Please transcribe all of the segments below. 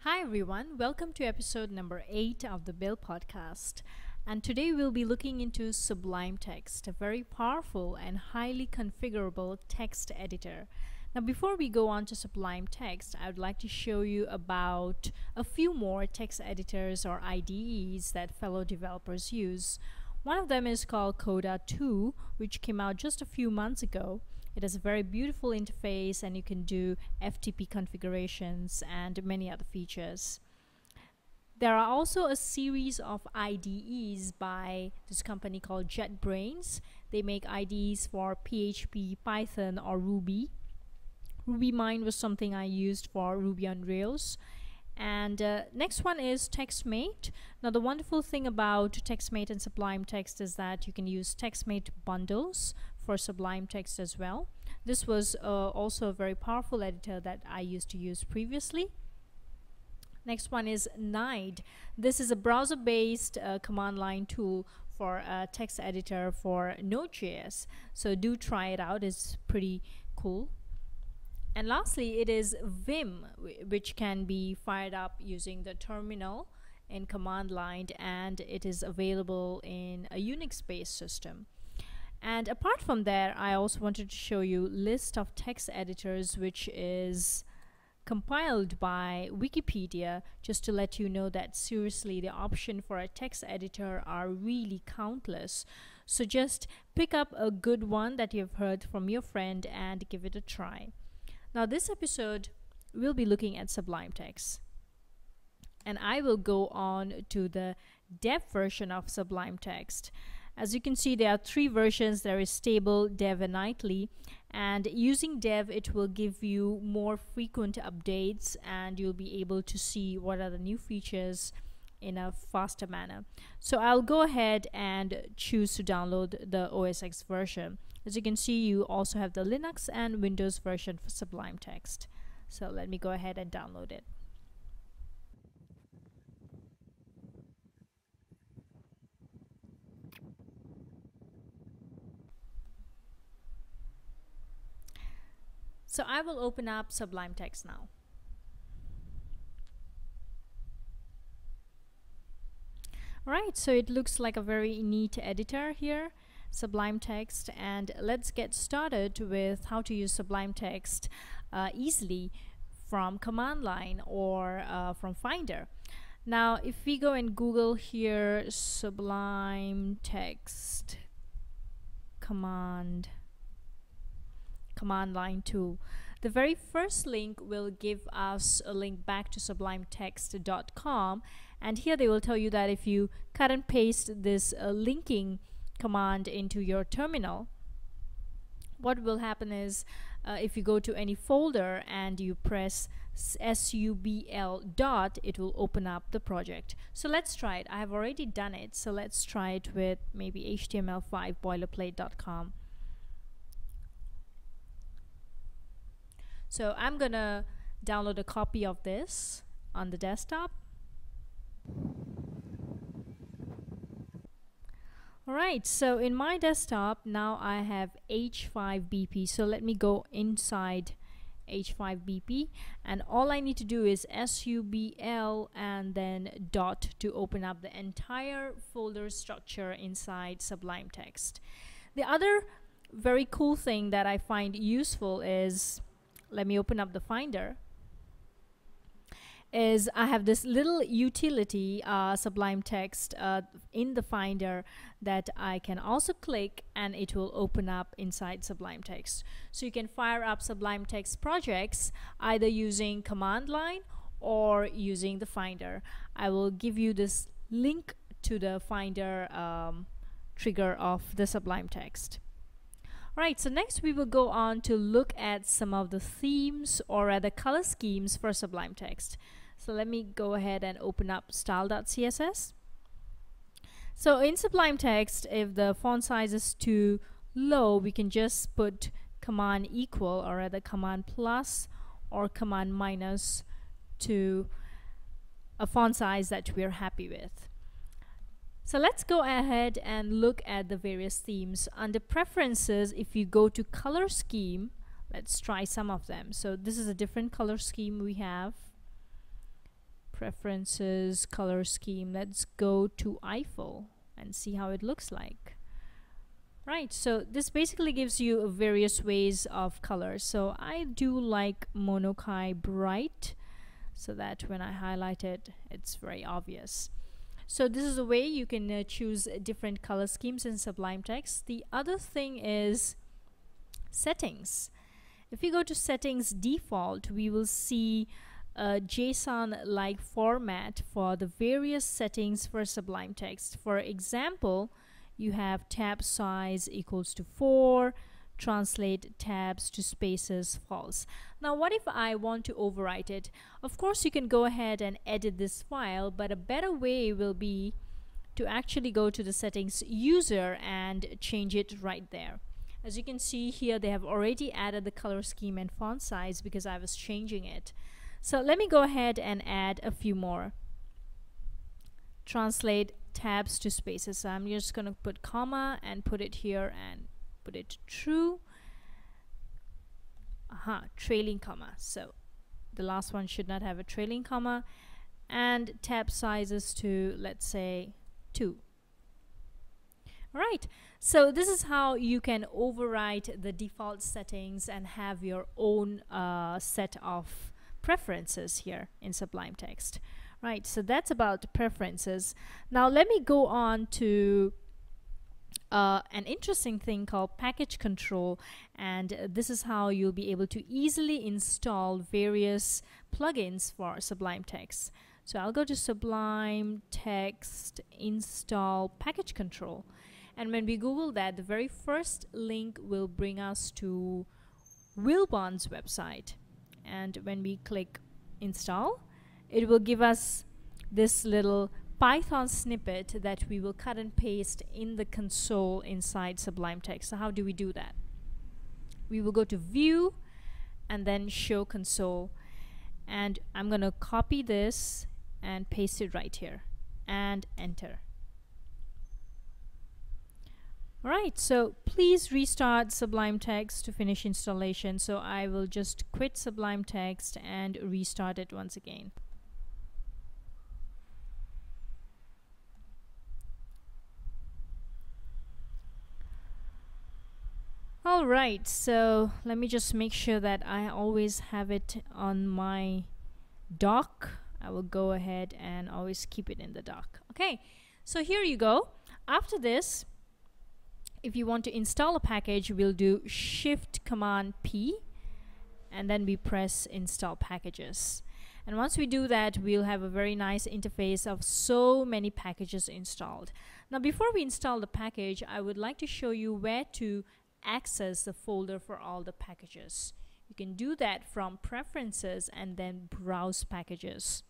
Hi everyone, welcome to episode number 8 of the Bill podcast. And today we'll be looking into Sublime Text, a very powerful and highly configurable text editor. Now, before we go on to Sublime Text, I would like to show you about a few more text editors or IDEs that fellow developers use. One of them is called Codato, which came out just a few months ago. It has a very beautiful interface and you can do FTP configurations and many other features. There are also a series of IDEs by this company called Jetbrain. They make IDEs for PHP, Python, or Ruby. RubyMine was something I used for Ruby on Rails. And next one is TextMate. Now the wonderful thing about TextMate and Sublime Text is that you can use TextMate bundles for Sublime Text as well. This was also a very powerful editor that I used to use previously. Next one is Nide. This is a browser-based command line tool for a text editor for Noches. So do try it out, it's pretty cool. And lastly, it is Vim, which can be fired up using the terminal in command line, and it is available in a Unix-based system. And apart from that, I also wanted to show you a list of text editors which is compiled by Wikipedia, just to let you know that seriously the option for a text editor are really countless. So just pick up a good one that you've heard from your friend and give it a try. Now this episode we'll be looking at Sublime Text, and I will go on to the dev version of Sublime Text. As you can see, there are 3 versions. There is stable, dev, and nightly, and using dev it will give you more frequent updates and you'll be able to see what are the new features in a faster manner. So I'll go ahead and choose to download the OS X version. As you can see, you also have the Linux and Windows version for Sublime Text. So let me go ahead and download it. So I will open up Sublime Text now. Alright, so it looks like a very neat editor here, Sublime Text, and let's get started with how to use Sublime Text easily from command line or from Finder. Now if we go and Google here Sublime Text command line tool, the very first link will give us a link back to sublimetext.com, and here they will tell you that if you cut and paste this linking command into your terminal, what will happen is if you go to any folder and you press subl dot, it will open up the project. So let's try it. I have already done it, so let's try it with maybe html5 boilerplate.com. So I'm gonna download a copy of this on the desktop. Alright, so in my desktop now I have H5BP. So let me go inside H5BP, and all I need to do is subl and then dot to open up the entire folder structure inside Sublime Text. The other very cool thing that I find useful is, let me open up the Finder, is I have this little utility Sublime Text in the Finder that I can also click and it will open up inside Sublime Text. So you can fire up Sublime Text projects either using command line or using the Finder. I will give you this link to the Finder trigger of the Sublime Text. Alright, so next we will go on to look at some of the themes or rather color schemes for Sublime Text. So let me go ahead and open up style.css. So in Sublime Text, if the font size is too low, we can just put command equal or rather command plus or command minus to a font size that we're happy with. So let's go ahead and look at the various themes. Under preferences, if you go to color scheme, let's try some of them. So this is a different color scheme we have. Preferences, color scheme. Let's go to Eiffel and see how it looks like. Right, so this basically gives you various ways of color. So I do like Monokai Bright, so that when I highlight it, it's very obvious. So this is a way you can choose different color schemes in Sublime Text. The other thing is settings. If you go to settings default, we will see a JSON-like format for the various settings for Sublime Text. For example, you have tab size equals to 4, translate tabs to spaces false. Now what if I want to overwrite it? Of course you can go ahead and edit this file, but a better way will be to actually go to the settings user and change it right there. As you can see here, they have already added the color scheme and font size because I was changing it. So let me go ahead and add a few more. Translate tabs to spaces. So I'm just going to put comma and put it here and put it true. Trailing comma. So the last one should not have a trailing comma. And tab sizes to, let's say, 2. Alright, so this is how you can overwrite the default settings and have your own set of preferences here in Sublime Text. Right, so that's about preferences. Now let me go on to an interesting thing called package control, and this is how you'll be able to easily install various plugins for Sublime Text. So I'll go to Sublime Text install package control, and when we Google that, the very first link will bring us to Wilbon's website, and when we click install, it will give us this little Python snippet that we will cut and paste in the console inside Sublime Text. So how do we do that? We will go to view and then show console, and I'm going to copy this and paste it right here and enter. Alright, so please restart Sublime Text to finish installation. So I will just quit Sublime Text and restart it once again. Alright, so let me just make sure that I always have it on my dock. I will go ahead and always keep it in the dock. Okay, so here you go. After this, if you want to install a package, we'll do Shift Command P and then we press install packages. And once we do that, we'll have a very nice interface of so many packages installed. Now before we install the package, I would like to show you where to access the folder for all the packages. You can do that from preferences and then browse packages.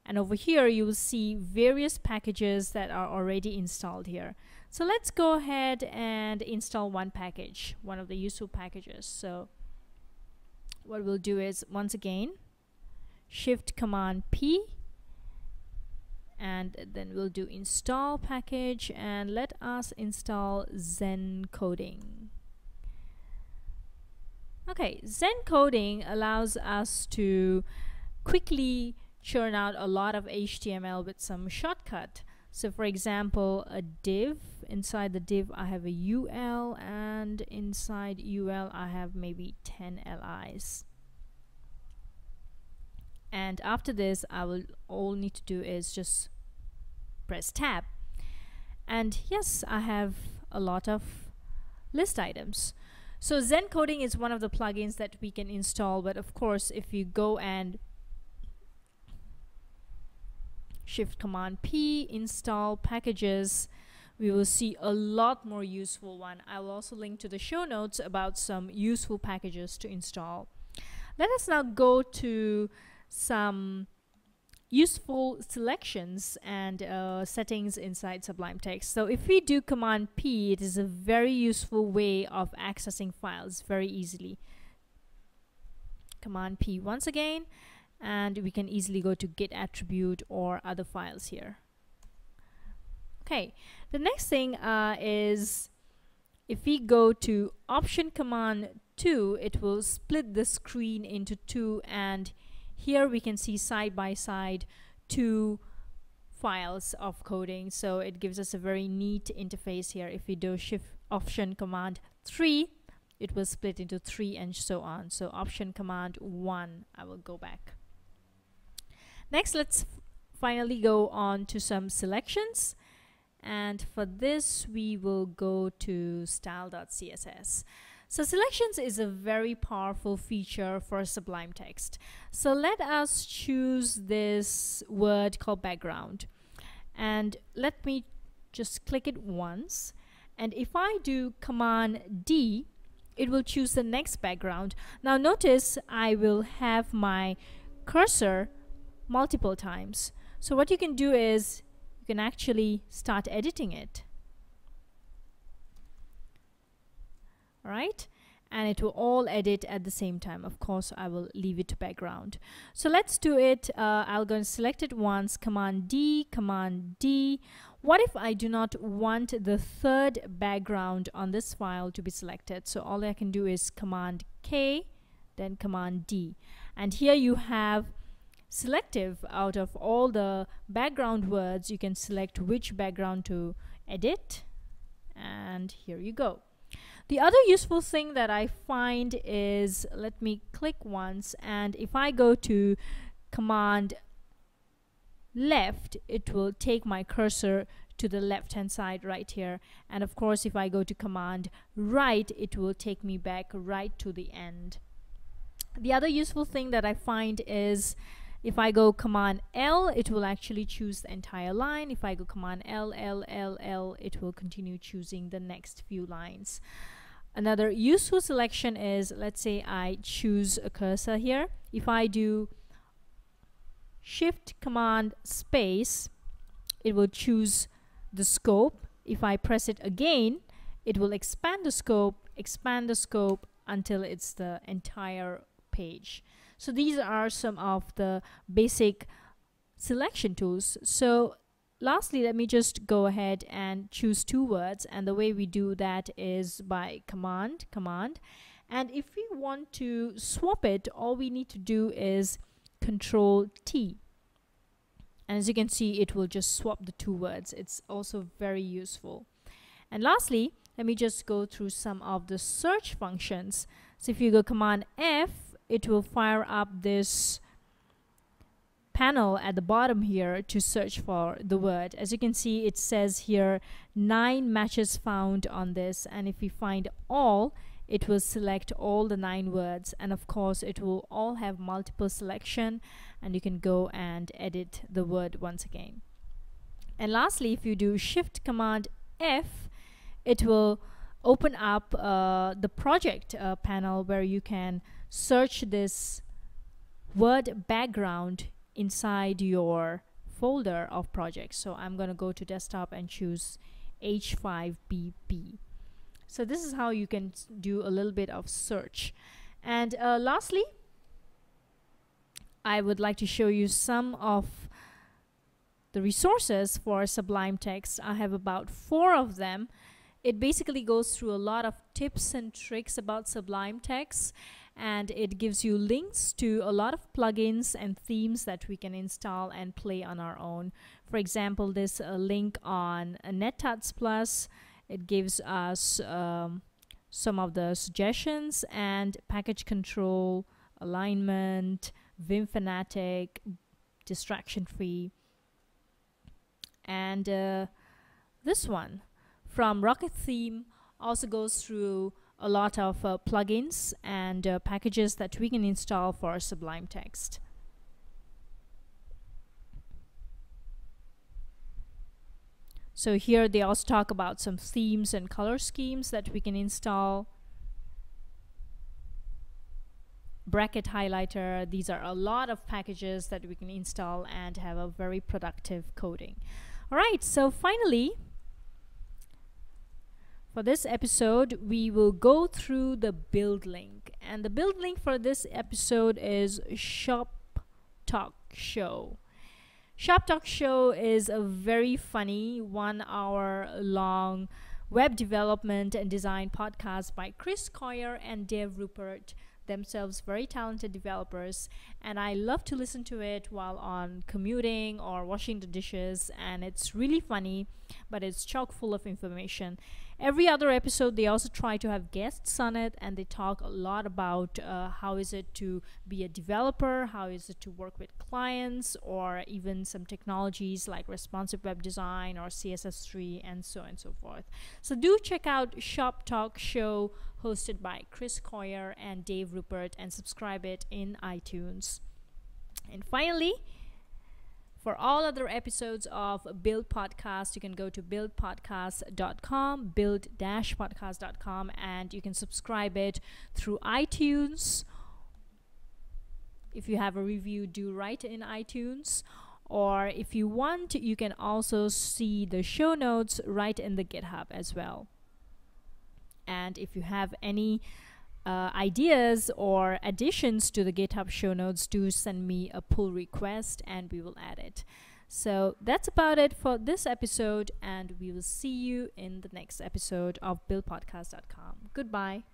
And over here you will see various packages that are already installed here. So let's go ahead and install one package, one of the useful packages. So what we'll do is, once again, Shift Command P, and then we'll do install package, and let us install Zen Coding. Okay, Zen Coding allows us to quickly churn out a lot of HTML with some shortcut. So for example, a div, inside the div I have a UL, and inside UL I have maybe 10 LIs. And after this, all need to do is just press tab, and yes, I have a lot of list items. So Zen Coding is one of the plugins that we can install, but of course if you go and Shift Command P, install packages, we will see a lot more useful one. I will also link to the show notes about some useful packages to install. Let us now go to some useful selections and settings inside Sublime Text. So if we do Command P, it is a very useful way of accessing files very easily. Command P once again, and we can easily go to Git attribute or other files here. Okay, the next thing is, if we go to Option Command 2, it will split the screen into two, and here we can see side by side two files of coding, so it gives us a very neat interface here. If we do Shift Option Command 3, it will split into 3 and so on. So Option Command 1, I will go back. Next, let's finally go on to some selections, and for this we will go to style.css. So selections is a very powerful feature for Sublime Text. So let us choose this word called background, and let me just click it once, and if I do Command D, it will choose the next background. Now notice I will have my cursor multiple times. So what you can do is you can actually start editing it. Right, and it will all edit at the same time. Of course, I will leave it to background. So let's do it. I'll go and select it once, Command D, Command D. What if I do not want the third background on this file to be selected? So all I can do is Command K, then Command D. And here you have selective. Out of all the background words, you can select which background to edit, and here you go. The other useful thing that I find is, let me click once, and if I go to Command left, it will take my cursor to the left hand side right here, and of course if I go to Command right, it will take me back right to the end. The other useful thing that I find is, if I go Command L, it will actually choose the entire line. If I go Command L, L, L, L, it will continue choosing the next few lines. Another useful selection is, let's say I choose a cursor here. If I do Shift Command Space, it will choose the scope. If I press it again, it will expand the scope until it's the entire page. So these are some of the basic selection tools. So lastly, let me just go ahead and choose two words, and the way we do that is by command, and if we want to swap it, all we need to do is Control T, and as you can see, it will just swap the two words. It's also very useful. And lastly, let me just go through some of the search functions. So if you go Command F, it will fire up this panel at the bottom here to search for the word. As you can see, it says here 9 matches found on this, and if we find all, it will select all the 9 words, and of course it will all have multiple selection, and you can go and edit the word once again. And lastly, if you do Shift Command F, it will open up the project panel where you can search this word background inside your folder of projects. So I'm going to go to desktop and choose H5BB. So this is how you can do a little bit of search. And lastly, I would like to show you some of the resources for Sublime Text. I have about 4 of them. It basically goes through a lot of tips and tricks about Sublime Text, and it gives you links to a lot of plugins and themes that we can install and play on our own. For example, this link on NetTuts Plus, it gives us some of the suggestions and package control, alignment, Vim Fanatic, distraction free, and this one from Rocket Theme also goes through a lot of plugins and packages that we can install for Sublime Text. So here they also talk about some themes and color schemes that we can install. Bracket highlighter, these are a lot of packages that we can install and have a very productive coding. Alright, so finally, for this episode, we will go through the build link. And the build link for this episode is Shop Talk Show. Shop Talk Show is a very funny 1-hour-long web development and design podcast by Chris Coyer and Dave Rupert. themselves very talented developers, and I love to listen to it while on commuting or washing the dishes, and it's really funny, but it's chock full of information. Every other episode, they also try to have guests on it, and they talk a lot about how is it to be a developer, how is it to work with clients, or even some technologies like responsive web design or CSS3 and so on and so forth. So do check out Shop Talk Show, hosted by Chris Coyer and Dave Rupert, and subscribe it in iTunes. And finally, for all other episodes of Build Podcast, you can go to buildpodcast.com, build-podcast.com, and you can subscribe it through iTunes. If you have a review, do write in iTunes. Or if you want, you can also see the show notes right in the GitHub as well. And if you have any ideas or additions to the GitHub show notes, do send me a pull request and we will add it. So that's about it for this episode, and we will see you in the next episode of BuildPodcast.com. Goodbye.